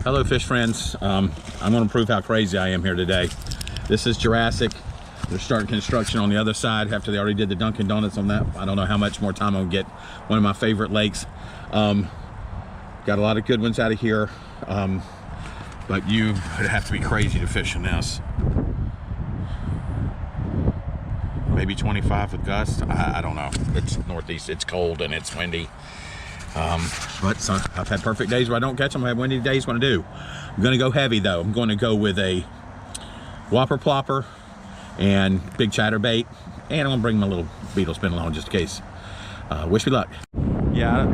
Hello fish friends. I'm going to prove how crazy I am here today. This is Jurassic. They're starting construction on the other side after they already did the Dunkin' Donuts on that. I don't know how much more time I'll get. One of my favorite lakes. Got a lot of good ones out of here, but you would have to be crazy to fish in this. Maybe 25 with gusts. I don't know. It's northeast, it's cold and it's windy. But so I've had perfect days where I don't catch them. I have windy days when I do. I'm gonna go heavy though. I'm going to go with a whopper plopper and big chatterbait, and I'm gonna bring my little beetle spin along just in case. Wish me luck. Yeah,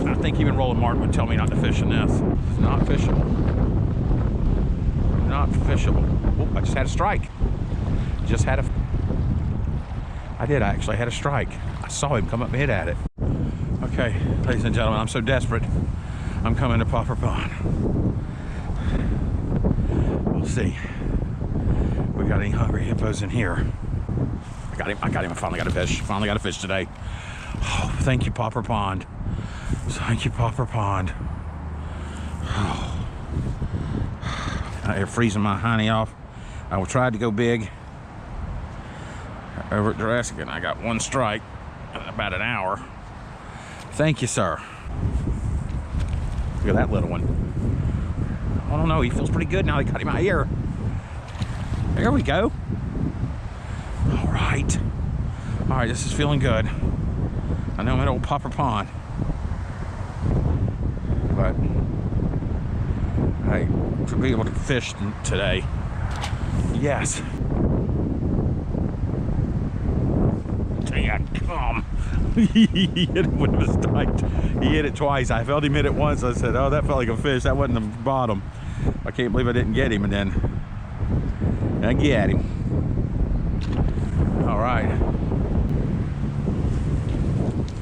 I think even Roland Martin would tell me not to fish in this. It's not fishable. Not fishable. Oh, I just had a strike. I did actually had a strike. I saw him come up and hit at it. Okay, ladies and gentlemen, I'm so desperate. I'm coming to Popper Pond. We'll see. We got any hungry hippos in here? I got him. I finally got a fish. Finally got a fish today. Oh, thank you, Popper Pond. Thank you, Popper Pond. Oh. They're freezing my honey off. I tried to go big over at Jurassic, and I got one strike in about an hour. Thank you, sir. Look at that little one. I don't know, he feels pretty good now. They got him out here. There we go. All right, this is feeling good. I know I'm at old Popper Pond, but I should be able to fish today. Yes. Come. He hit it when it was tight. He hit it twice. I felt him hit it once. I said, oh, that felt like a fish. That wasn't the bottom. I can't believe I didn't get him, and then I get him. All right.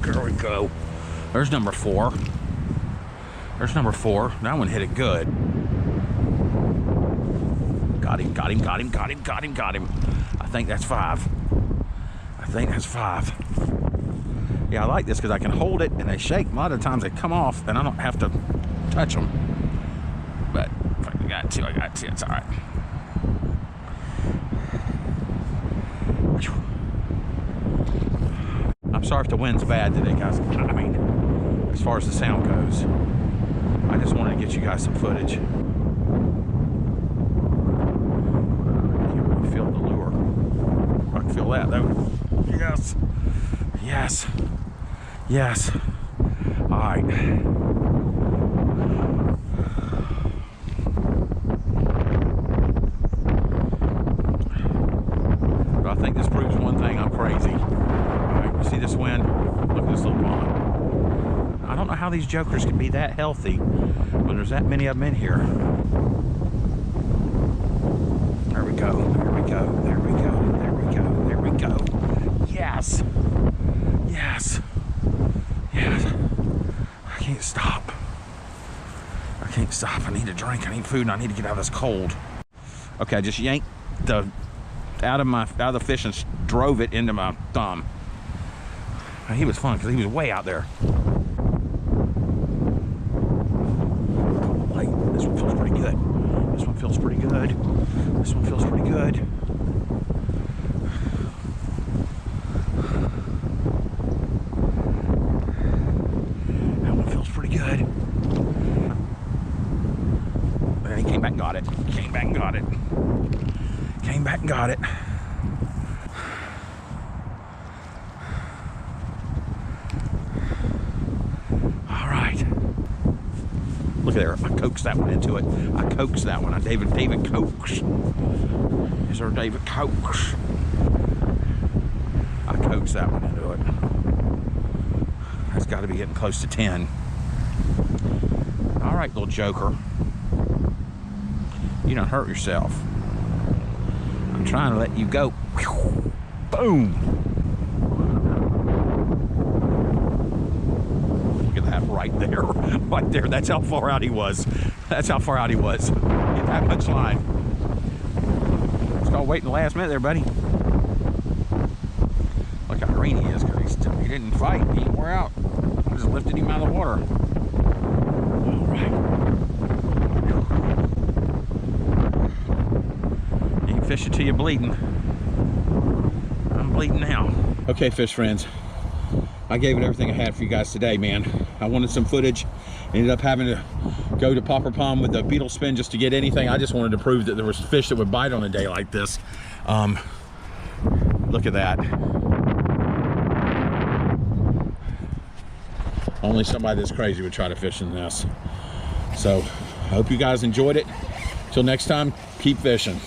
There we go. There's number 4. There's number 4. That one hit it good. Got him. I think that's 5. I think that's 5. Yeah, I like this because I can hold it and they shake. A lot of times they come off and I don't have to touch them. But if I got to, I got to. It's all right. I'm sorry if the wind's bad today, guys. I mean, as far as the sound goes, I just wanted to get you guys some footage. I can't really feel the lure. I can feel that though. Yes. Yes. Yes. All right. But I think this proves one thing. I'm crazy. All right. You see this wind? Look at this little pond. I don't know how these jokers can be that healthy when there's that many of them in here. There we go. There we go. There we go. There we go. There we go. Yes. Yes. Yes. I can't stop. I can't stop. I need a drink. I need food. And I need to get out of this cold. Okay, I just yanked the out of the fish and drove it into my thumb. He was fun because he was way out there. Like, this one feels pretty good. This one feels pretty good. This one feels pretty good. Good. And he came back and got it. Came back and got it. Came back and got it. All right. Look at there. I coaxed that one into it. I coaxed that one. David Coax. Is there David Coax? I coaxed that one into it. That's got to be getting close to 10. All right, little joker. You don't hurt yourself. I'm trying to let you go. Boom. Look at that right there. Right there. That's how far out he was. That's how far out he was. Get that much line. It's called waiting the last minute there, buddy. Look how green he is, because he didn't fight. He didn't wear out. I just lifted him out of the water. All right. fish it till you're bleeding. I'm bleeding now. Okay, fish friends, I gave it everything I had for you guys today, man. I wanted some footage. Ended up having to go to Popper Pond with the beetle spin just to get anything. I just wanted to prove that there was fish that would bite on a day like this. Look at that. Only somebody that's crazy would try to fish in this. So I hope you guys enjoyed it. Till next time, keep fishing.